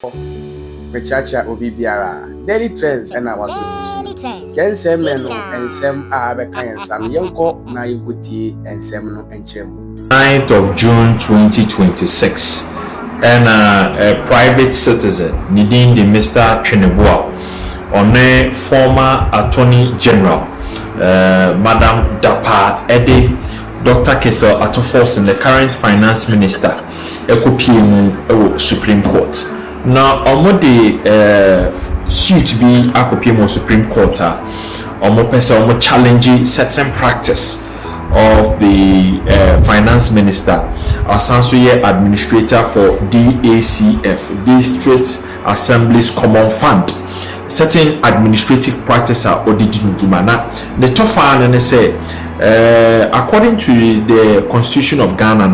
Mechacha obi biara daily trends and our solution. Yen sem men and sem abeka yen sam yenko na yekutie and sem no enchem. 9th of June 2026 and a private citizen needing the Mr. Cheneboa on a former Attorney General Madam Dapa Ede Dr. Kesel Forson, the current Finance Minister, Ekopiemu Supreme Court. Now, on the suit be Ekopiemu Supreme Court, on challenge certain practice of the Finance Minister, Asansoye Administrator for DACF, District Assembly's Common Fund. Certain administrative practices are audited. The top file and say, according to the Constitution of Ghana,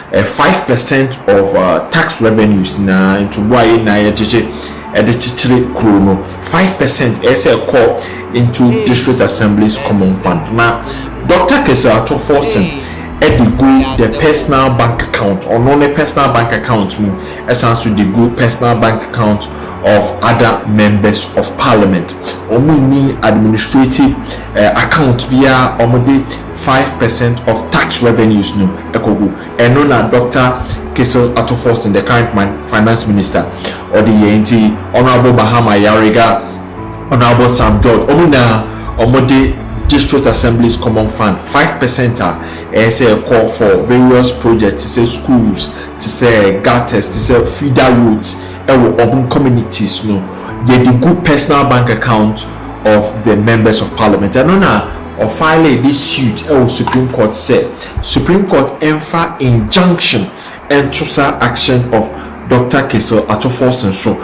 5% of tax revenues na into why na yɛgyegye 5% is a call into District Assembly's Common Fund. Now, Dr. Kesel Forson the personal bank account or non-personal bank account, essentially the good personal bank account of other members of parliament. Only administrative account via only 5% of tax revenues no ekogu. And no na Dr. Kesel Forson, the current finance minister, or the NT Honorable Mahama Yariga, Honorable Sam George, omode District Assembly's Common Fund 5% as a call for various projects, to say schools, to say gutters, to say feeder roads, urban communities. No, yet the good personal bank account of the members of parliament. I don't know. Or file this suit, Supreme Court said Supreme Court enfer injunction and trusa action of Dr. Kesel Forson. So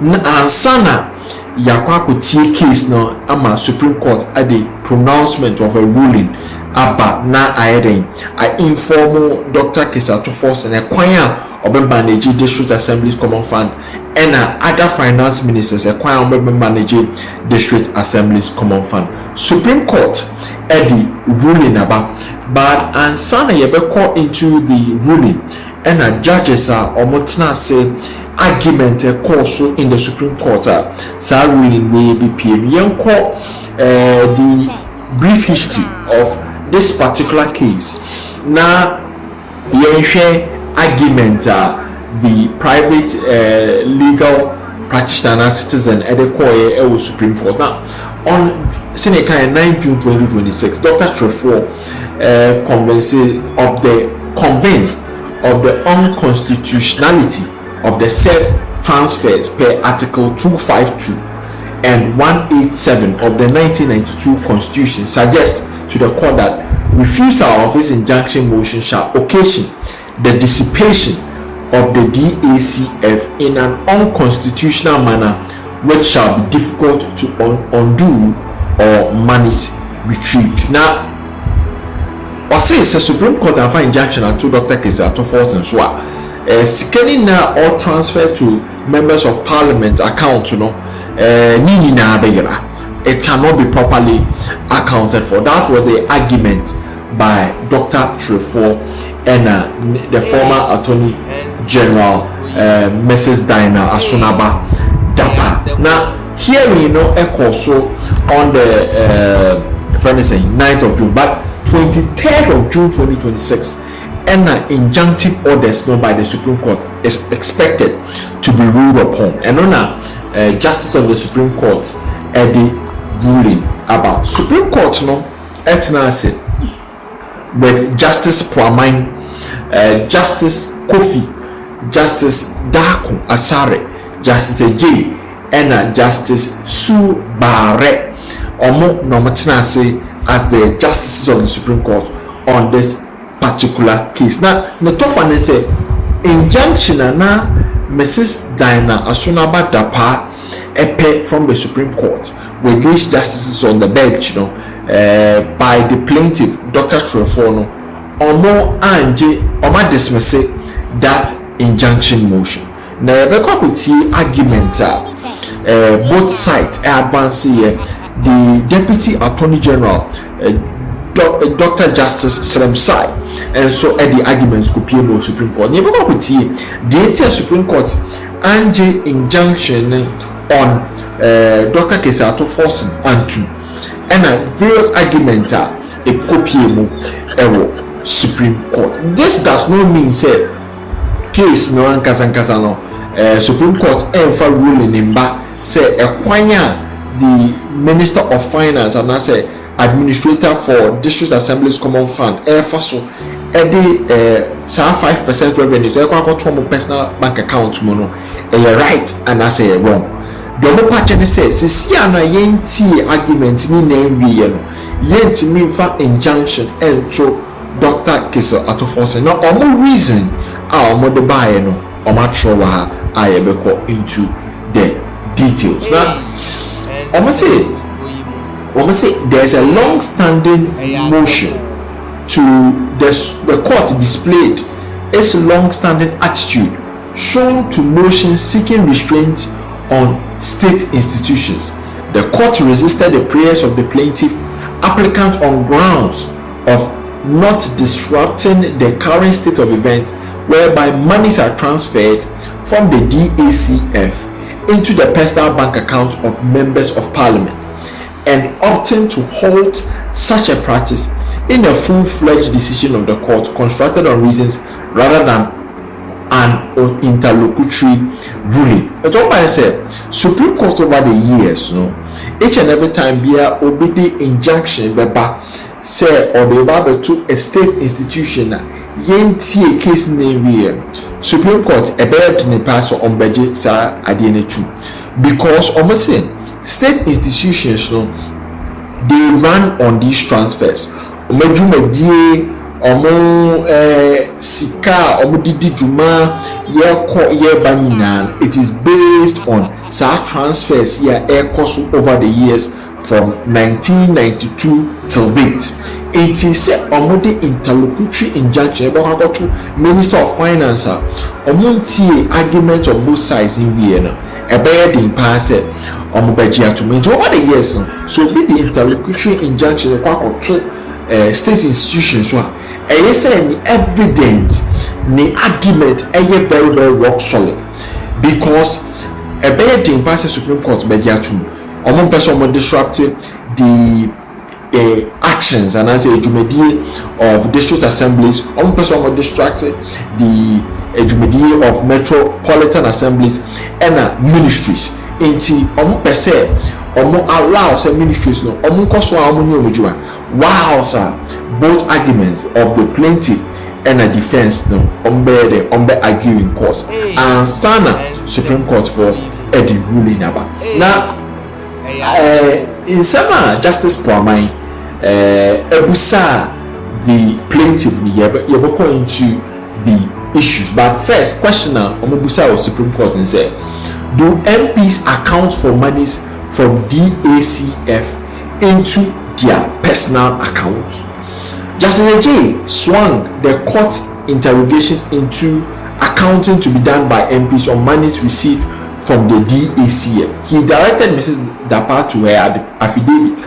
ansana yakwa tie case no ama Supreme Court at the pronouncement of a ruling about na I inform Dr. Kesel Forson and kwanya manage District Assembly's Common Fund and other finance ministers kwanya manage District Assembly's Common Fund. Supreme Court at the ruling about, but ansana yebeko into the ruling and judges are almost say argument course in the Supreme Court. So ruling will be period. The brief history of this particular case. Now, you share argument the private legal practitioner citizen at the core Supreme Court. Now, on Seneca 9 June 2026, Dr. Trefort convinced of the unconstitutionality of the said transfers per Article 252 and 187 of the 1992 Constitution, suggests to the court that refusal of his injunction motion shall occasion the dissipation of the DACF in an unconstitutional manner, which shall be difficult to undo or manage retrieved. Now, or since the Supreme Court and find injunction and to Dr. Kesel Forson so scanning now or transfer to members of parliament account, it cannot be properly accounted for. That's what the argument by Dr. Trefort and the former Attorney General Mrs. Dinah Asunaba Dapa. Now, here we know also on the 9th of June, but 23rd of June 2026, and injunctive orders known by the Supreme Court is expected to be ruled upon. And on Justice of the Supreme Court the ruling about Supreme Court with Justice Kwame, Justice Kofi, Justice Daku Asare, Justice J, and Justice Su Bare as the justices of the Supreme Court on this particular case. Now, the top one is a injunction na Mrs. Dinah Asunaba Dapa epe from the Supreme Court with these justices on the bench, by the plaintiff Dr. Trefort, omo dismiss that injunction motion. Now, the court argument both sides advance here. The Deputy Attorney General, Dr. Justice Sremsai, and so the arguments could be about Supreme Court. The Supreme Court ange injunction on Dr. Kesato Forson and two and various arguments are a copy mu Supreme Court. This does not mean say case no ankasa no Supreme Court for ruling in ba say ekwanya the Minister of Finance and I say administrator for District Assembly's Common Fund for so the 5% revenue so ekwa personal bank account mo no right and I say wrong. The other part says sisi ana yenti argument ni na enwie no yenti mi fa injunction entro Dr. Kesato Forson. Now omo reason omo de buy no omo atro ha ayebeko into the details. Now omo say there's a long-standing motion to the court displayed its long-standing attitude shown to motion seeking restraint on state institutions. The court resisted the prayers of the plaintiff applicant on grounds of not disrupting the current state of events whereby monies are transferred from the DACF into the personal bank accounts of members of parliament and opting to halt such a practice in a full-fledged decision of the court constructed on reasons rather than an interlocutory ruling. But all I said, Supreme Court over the years, each and every time we are obeying the injunction, say or the Bible to a state institution, yenti a case name here. Supreme Court a better than pass on budget sa adene too, because almost state institutions they run on these transfers. Sika didi juma it is based on such transfers here over the years from 1992 till date. It is the interlocutory injunction about to Minister of Finance argument of both sides in Vienna a bad in pass to over the years so be the interlocutory injunction state institutions yes any evidence the argument very very rock solid because a bad in pass Supreme Court person disrupting the actions and as a jumedi of district assemblies person distracted the jumedi of metropolitan assemblies and ministries into per se allow some ministries no wow sir both arguments of the plaintiff and the defense no arguing cause and sana Supreme Court for the ruling about now in summer Justice Pramai ebusa the plaintiff you're going to the issues but first questioner omobusa was Supreme Court and said do MPs account for monies from DACF into their personal accounts? Justice J swung the court's interrogations into accounting to be done by MPs on monies received from the DACF. He directed Mrs. Dapa to her affidavit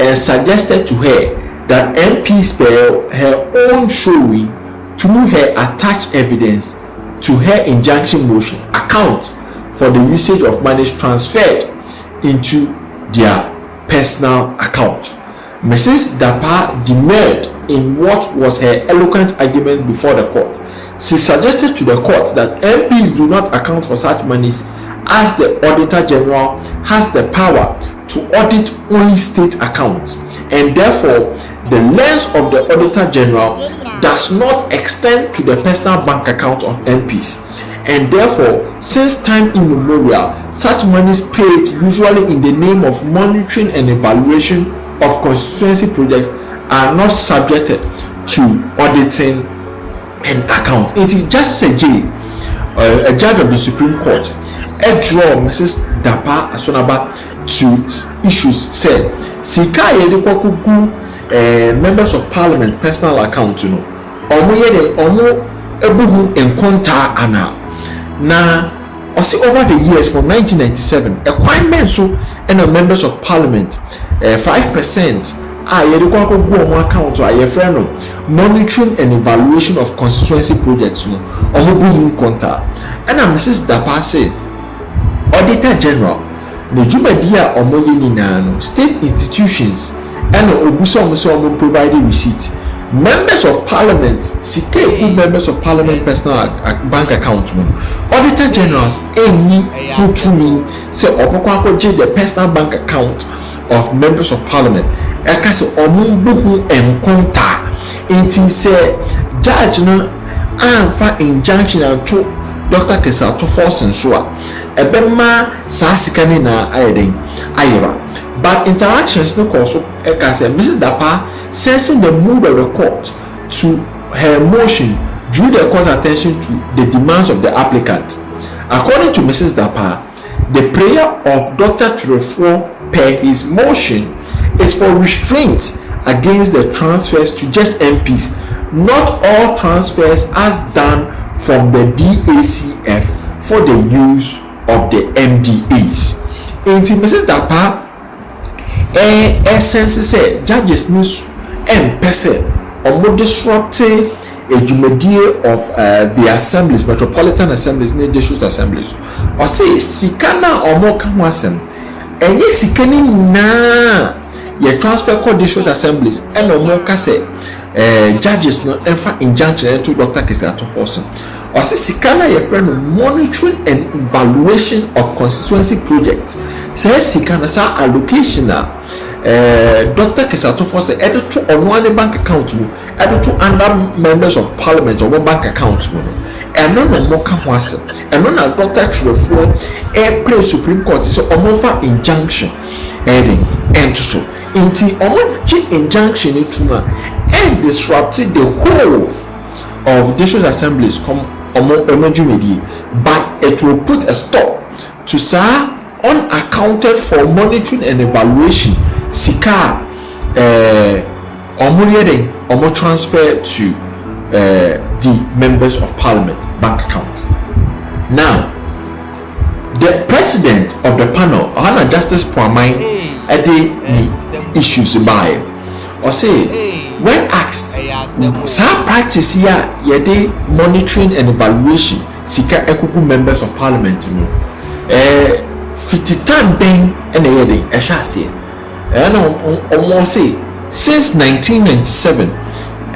and suggested to her that MPs per her own showing through her attached evidence to her injunction motion account for the usage of monies transferred into their personal account. Mrs. Dapa demurred in what was her eloquent argument before the court. She suggested to the court that MPs do not account for such monies as the Auditor General has the power to audit only state accounts and therefore the lens of the Auditor General does not extend to the personal bank account of MPs. And therefore, since time immemorial, such monies paid usually in the name of monitoring and evaluation of constituency projects are not subjected to auditing and account. It is just a judge of the Supreme Court, draw Mrs. Dapa Asonaba to issues said, Sika Yedikoku members of parliament personal account, omo ebuhu enkonta ana. Now, over the years from 1997, a quite so and members of parliament 5% yɛde kɔ akɔgu ɔmo account a yɛfrɛ no monitoring and evaluation of constituency projects no ɔmo bu mu konta ɛna Mrs. Dapa say Auditor General na dwumadi a ɔmo yɛ nyinaa no state institutions ɛna obusa ɔmo sɛ ɔmo provide receipt members of parliament sika egu members of parliament personal bank account mu Auditor Generals ɛnni hotumi sɛ ɔbɛkɔ akɔgye the personal bank account of members of parliament ɛka sɛ ɔmo bu ho nkonta nti sɛ judge no amfa injunction anto Dr. Kesato Forson so a ɛbɛma saa sika ne na ayɛ den ayɛba but interactions no kɔ so ɛka sɛ Mrs. Dapa sensing the mood of the court to her motion drew the court's attention to the demands of the applicant. According to Mrs. Dapa, the prayer of Dr. Trefo per his motion is for restraint against the transfers to just MPs, not all transfers as done from the DACF for the use of the MDAs. Inti Mrs. Dapa sense say judges news person or disrupting a jumadie of the assemblies, metropolitan assemblies, district assemblies. Or say sikana or more kamasem and yes sikani na ye transfer called district assemblies and or more kase judges no ever injunction to Dr. Kesato Forson. Or say sikana ye friend monitoring and evaluation of constituency projects. Say sikana sa allocation Dr. Kesato Forson added to on one bank account added to under members of parliament or one bank account and none of more was and none of Dr. Trefo play Supreme Court so almost injunction adding and so into almost injunction into and disrupted the whole of district assemblies come among emergency but it will put a stop to sir unaccounted for monitoring and evaluation sika omo transfer to the members of parliament bank account. Now the president of the panel Ohana Justice Pwamai the issues by or say when asked some practice here yede monitoring and evaluation sika ekuku members of parliament fititan ben and yede ehwase and almost say since 1997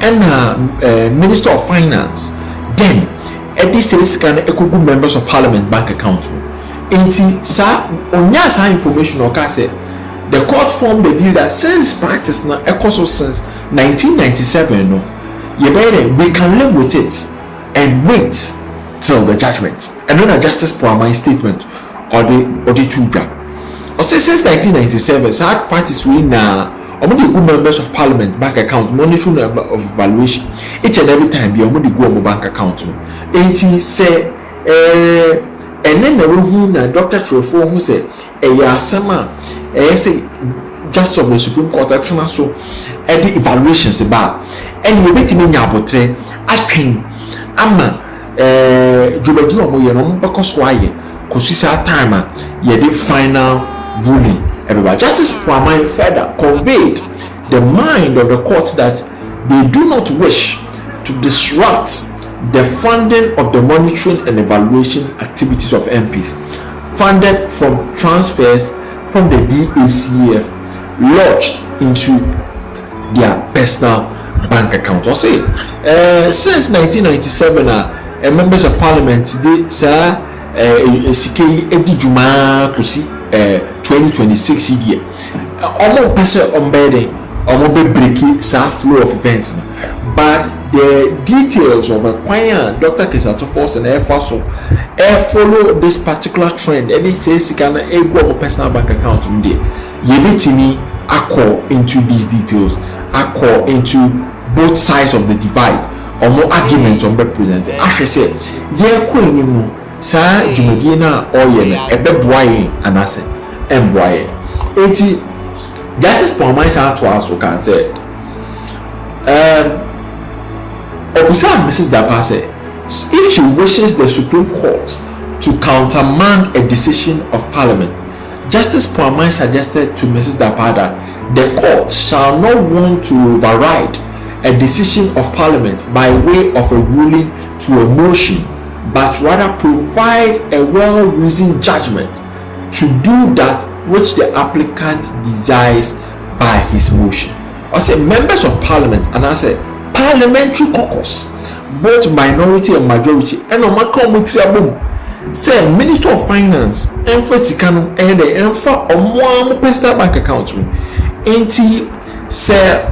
and Minister of Finance then this says can ekugu members of parliament bank account inti sa onya sa information oka say the court formed the view that since practice na ekoso since 1997 no we can live with it and wait till the judgment and then a justice Pwamai statement or the two or say since 1997 sad parties we na omo dey go members of parliament bank account monitoring of valuation each and every time be omo dey go omo bank account no enti say and then na Dr. Trefo who say asama say just of the Supreme Court atena so the evaluations ba and we betimi nya abotre atwen ama jobadi omo ye no mbekọ so aye kosisa time ye the final ruling. Everybody. Justice Pwamai further conveyed the mind of the court that they do not wish to disrupt the funding of the monitoring and evaluation activities of MPs funded from transfers from the DACF lodged into their personal bank account. Or say, since 1997, members of parliament they say CK Edijuma Kusi 2026 year. Almost person embedding, almost breaking some flow of events. But the details of acquiring Dr. Kesato Forson and Forson follow this particular trend. And it says you can go personal bank account today. You let me accord into these details, accord into both sides of the divide, or more arguments on represented. As I said, yeah, queen, sir, Jumadina or yen, a bed boy and I said, and boy, 80 Justice Pwamai to us who can say, Mrs. Dapa said, if she wishes the Supreme Court to countermand a decision of Parliament, Justice Pwamai suggested to Mrs. Dapa that the court shall not want to override a decision of Parliament by way of a ruling to a motion, but rather provide a well-reasoned judgment to do that which the applicant desires by his motion. I say members of Parliament, and I say parliamentary caucus, both minority and majority, and on my commentary boom. Say Minister of Finance ɛmfa sika no ɛyɛ ɛmfa ɔmo personal bank account no enti sɛ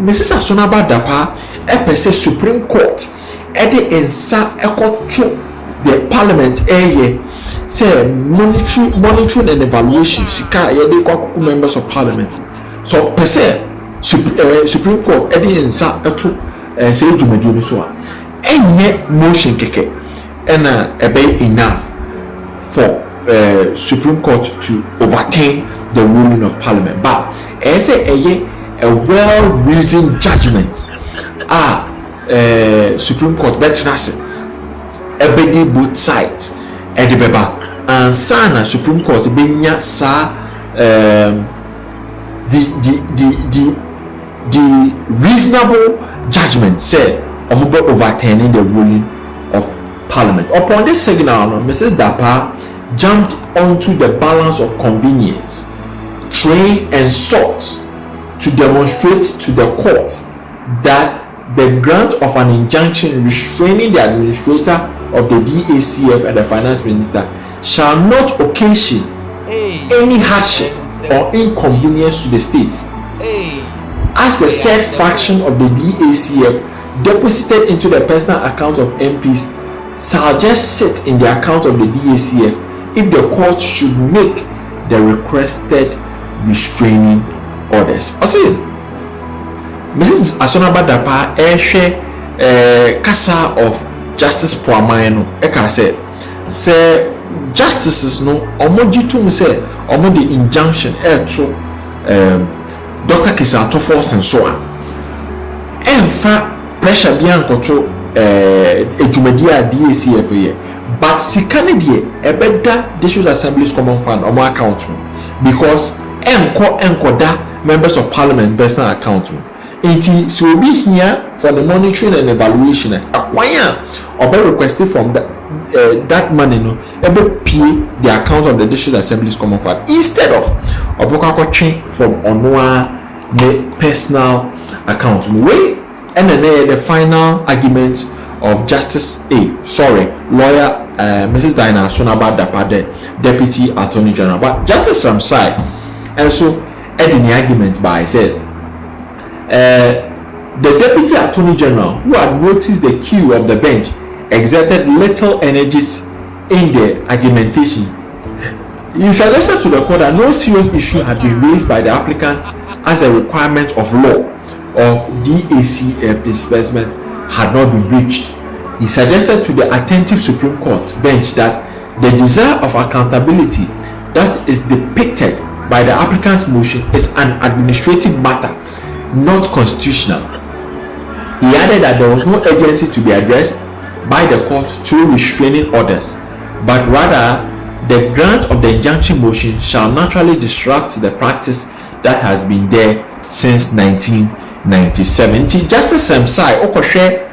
Mrs. Asonaba Dapa ɛpɛ sɛ Supreme Court ɛde nsa ɛkɔto the Parliament ɛyɛ sɛ monitoring and evaluation sika yɛde kɔ members of Parliament so pɛ sɛ Supreme Court ɛde nsa ɛto sɛ dwumadie no so a ɛnyɛ motion kɛkɛ and enough for Supreme Court to overturn the ruling of Parliament. But as a well-reasoned judgment, Supreme Court better say both sides at the beba and sana Supreme Court benya sa the reasonable judgment say overturning the ruling of Parliament. Upon this signal, Mrs. Dapa jumped onto the balance of convenience, trained and sought to demonstrate to the court that the grant of an injunction restraining the administrator of the DACF and the finance minister shall not occasion any hardship or inconvenience to the state, as the said fraction of the DACF deposited into the personal account of MPs shall just sit in the account of the DACF if the court should make the requested restraining orders. I see, Mrs. Asonaba Dapa Kasa of Justice Puamayano Eka say justices no omojitum say omo the injunction to Dr. Kisato Forson so emfa pressure biankoto ejumadia DACF here, but sikane die ebeda District Assembly's common fund omo account because enkoda members of Parliament personal account enti so we here for the monitoring and evaluation akwanya obe requested from that money no ebe pay the account of the District Assembly's common fund instead of obokakotwe from onoa the personal account way. And then the final argument of Justice lawyer Mrs. Diana Sonaba Dapa, the Deputy Attorney General, but Justice Ramsai, and so adding the argument by said the Deputy Attorney General, who had noticed the queue of the bench, exerted little energies in the argumentation. He suggested to the court that no serious issue had been raised by the applicant as a requirement of law of DACF disbursement had not been reached. He suggested to the attentive Supreme Court bench that the desire of accountability that is depicted by the applicant's motion is an administrative matter, not constitutional. He added that there was no urgency to be addressed by the court through restraining orders, but rather the grant of the injunction motion shall naturally disrupt the practice that has been there since 1997. Justice Samsai okohwe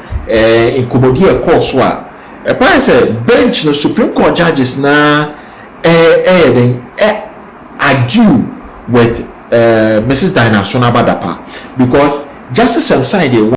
inkomodi e course wa say bench no Supreme Court judges na argue with Mrs. Diana Sonaba Dapa because Justice Samsai they